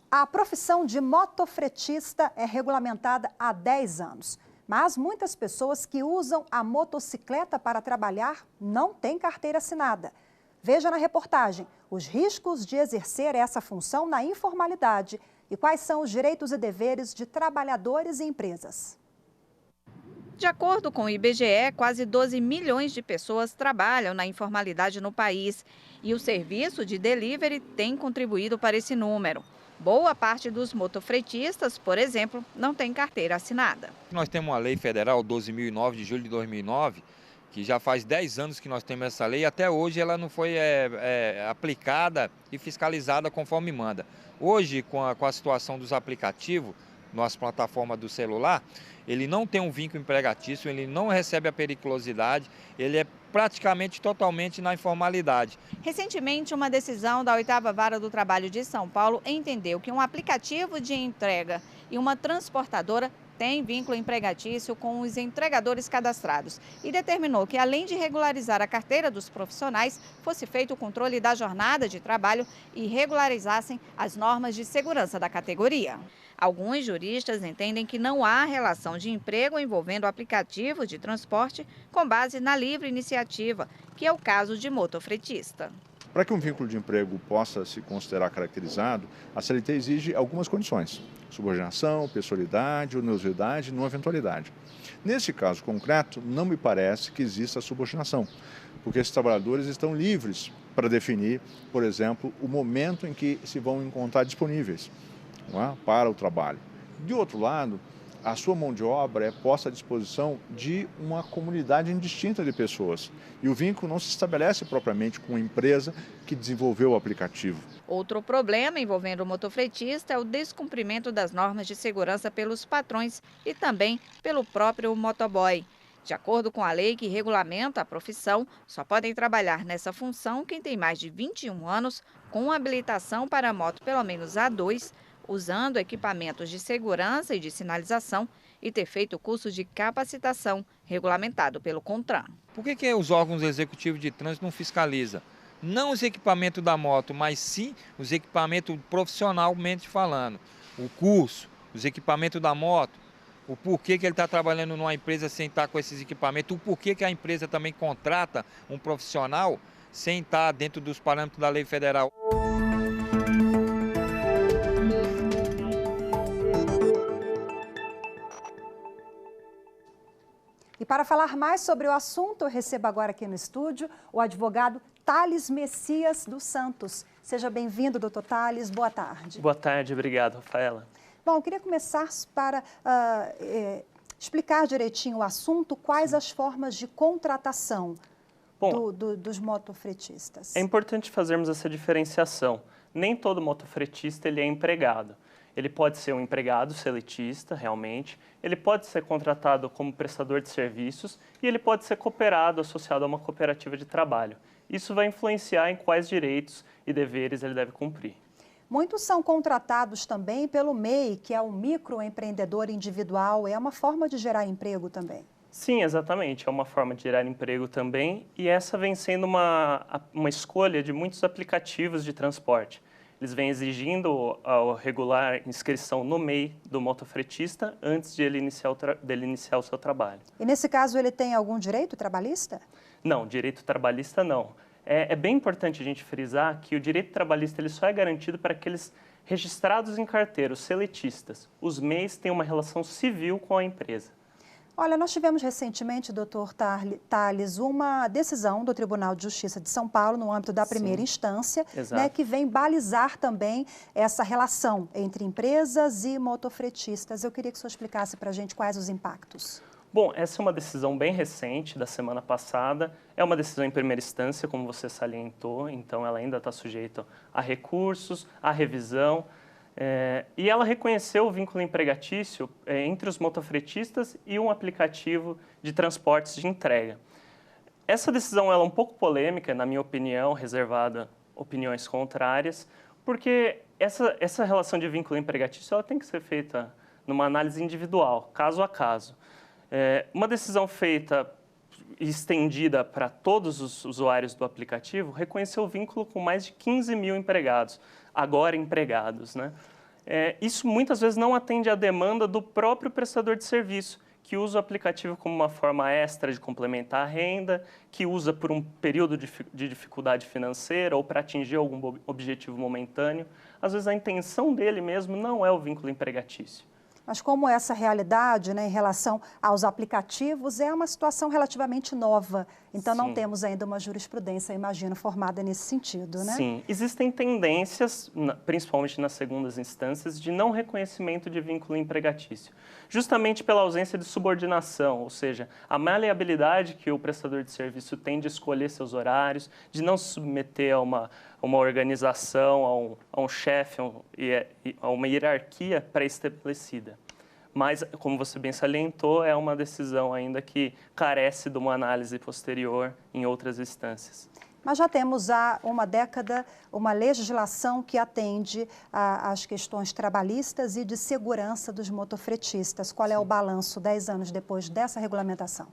A profissão de motofretista é regulamentada há 10 anos. Mas muitas pessoas que usam a motocicleta para trabalhar não têm carteira assinada. Veja na reportagem os riscos de exercer essa função na informalidade e quais são os direitos e deveres de trabalhadores e empresas. De acordo com o IBGE, quase 12 milhões de pessoas trabalham na informalidade no país e o serviço de delivery tem contribuído para esse número. Boa parte dos motofretistas, por exemplo, não tem carteira assinada. Nós temos uma lei federal 12.009 de julho de 2009, que já faz 10 anos que nós temos essa lei e até hoje ela não foi aplicada e fiscalizada conforme manda. Hoje, com a situação dos aplicativos, nossa plataforma do celular, ele não tem um vínculo empregatício, ele não recebe a periculosidade, ele é praticamente totalmente na informalidade. Recentemente, uma decisão da 8ª Vara do Trabalho de São Paulo entendeu que um aplicativo de entrega e uma transportadora tem vínculo empregatício com os entregadores cadastrados e determinou que, além de regularizar a carteira dos profissionais, fosse feito o controle da jornada de trabalho e regularizassem as normas de segurança da categoria. Alguns juristas entendem que não há relação de emprego envolvendo aplicativos de transporte com base na livre iniciativa, que é o caso de motofretista. Para que um vínculo de emprego possa se considerar caracterizado, a CLT exige algumas condições: subordinação, pessoalidade, onerosidade e não eventualidade. Nesse caso concreto, não me parece que exista subordinação, porque esses trabalhadores estão livres para definir, por exemplo, o momento em que se vão encontrar disponíveis, não é, para o trabalho. De outro lado, a sua mão de obra é posta à disposição de uma comunidade indistinta de pessoas. E o vínculo não se estabelece propriamente com a empresa que desenvolveu o aplicativo. Outro problema envolvendo o motofretista é o descumprimento das normas de segurança pelos patrões e também pelo próprio motoboy. De acordo com a lei que regulamenta a profissão, só podem trabalhar nessa função quem tem mais de 21 anos, com habilitação para moto pelo menos A2, usando equipamentos de segurança e de sinalização e ter feito o curso de capacitação regulamentado pelo CONTRAN. Por que os órgãos executivos de trânsito não fiscalizam? Não os equipamentos da moto, mas sim os equipamentos profissionalmente falando. O curso, os equipamentos da moto, o porquê que ele está trabalhando numa empresa sem estar com esses equipamentos, o porquê que a empresa também contrata um profissional sem estar dentro dos parâmetros da lei federal. E para falar mais sobre o assunto, eu recebo agora aqui no estúdio o advogado Thales Messias dos Santos. Seja bem-vindo, doutor Thales. Boa tarde. Boa tarde, obrigado, Rafaela. Bom, eu queria começar para explicar direitinho o assunto, quais as formas de contratação dos motofretistas. É importante fazermos essa diferenciação. Nem todo motofretista ele é empregado. Ele pode ser um empregado seletista, realmente, ele pode ser contratado como prestador de serviços e ele pode ser cooperado, associado a uma cooperativa de trabalho. Isso vai influenciar em quais direitos e deveres ele deve cumprir. Muitos são contratados também pelo MEI, que é o microempreendedor individual, é uma forma de gerar emprego também. Sim, exatamente, é uma forma de gerar emprego também e essa vem sendo uma escolha de muitos aplicativos de transporte. Eles vêm exigindo a regular inscrição no MEI do motofretista antes de ele iniciar o seu trabalho. E nesse caso ele tem algum direito trabalhista? Não, direito trabalhista não. É bem importante a gente frisar que o direito trabalhista ele só é garantido para aqueles registrados em carteira, os seletistas. Os MEIs têm uma relação civil com a empresa. Olha, nós tivemos recentemente, doutor Thales, uma decisão do Tribunal de Justiça de São Paulo, no âmbito da primeira instância, né, que vem balizar também essa relação entre empresas e motofretistas. Eu queria que o senhor explicasse para a gente quais os impactos. Bom, essa é uma decisão bem recente, da semana passada. É uma decisão em primeira instância, como você salientou, então ela ainda está sujeita a recursos, a revisão. E ela reconheceu o vínculo empregatício entre os motofretistas e um aplicativo de transportes de entrega. Essa decisão ela é um pouco polêmica, na minha opinião, reservada a opiniões contrárias, porque essa relação de vínculo empregatício ela tem que ser feita numa análise individual, caso a caso. Uma decisão feita e estendida para todos os usuários do aplicativo reconheceu o vínculo com mais de 15 mil empregados, agora empregados, né? Isso muitas vezes não atende à demanda do próprio prestador de serviço, que usa o aplicativo como uma forma extra de complementar a renda, que usa por um período de dificuldade financeira ou para atingir algum objetivo momentâneo. Às vezes a intenção dele mesmo não é o vínculo empregatício. Mas como essa realidade, né, em relação aos aplicativos é uma situação relativamente nova, então Sim. não temos ainda uma jurisprudência, imagino, formada nesse sentido, né? Sim, existem tendências, principalmente nas segundas instâncias, de não reconhecimento de vínculo empregatício, justamente pela ausência de subordinação, ou seja, a maleabilidade que o prestador de serviço tem de escolher seus horários, de não se submeter a uma organização, a um chefe, a uma hierarquia pré-estabelecida. Mas, como você bem salientou, é uma decisão ainda que carece de uma análise posterior em outras instâncias. Mas já temos há uma década uma legislação que atende às questões trabalhistas e de segurança dos motofretistas. Qual é o balanço 10 anos depois dessa regulamentação?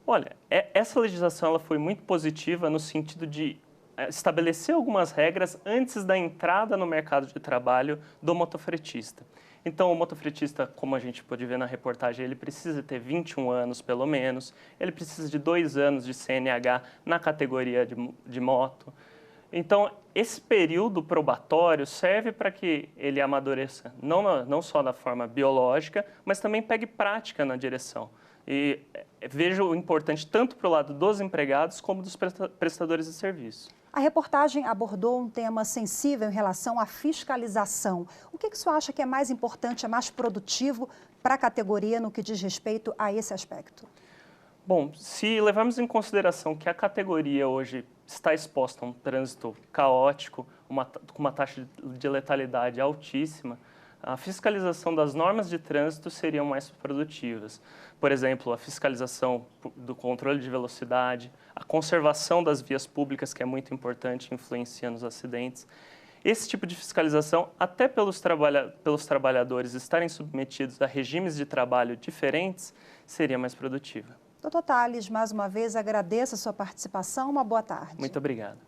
Olha, essa legislação ela foi muito positiva no sentido de estabelecer algumas regras antes da entrada no mercado de trabalho do motofretista. Então, o motofretista, como a gente pôde ver na reportagem, ele precisa ter 21 anos, pelo menos, ele precisa de 2 anos de CNH na categoria de moto. Então, esse período probatório serve para que ele amadureça, não só da forma biológica, mas também pegue prática na direção. E vejo o importante tanto para o lado dos empregados como dos prestadores de serviço. A reportagem abordou um tema sensível em relação à fiscalização. O que o senhor acha que é mais importante, é mais produtivo para a categoria no que diz respeito a esse aspecto? Bom, se levarmos em consideração que a categoria hoje está exposta a um trânsito caótico, com uma taxa de letalidade altíssima, a fiscalização das normas de trânsito seriam mais produtivas. Por exemplo, a fiscalização do controle de velocidade, a conservação das vias públicas, que é muito importante, influencia nos acidentes. Esse tipo de fiscalização, até pelos trabalhadores estarem submetidos a regimes de trabalho diferentes, seria mais produtiva. Doutor Tales, mais uma vez agradeço a sua participação. Uma boa tarde. Muito obrigado.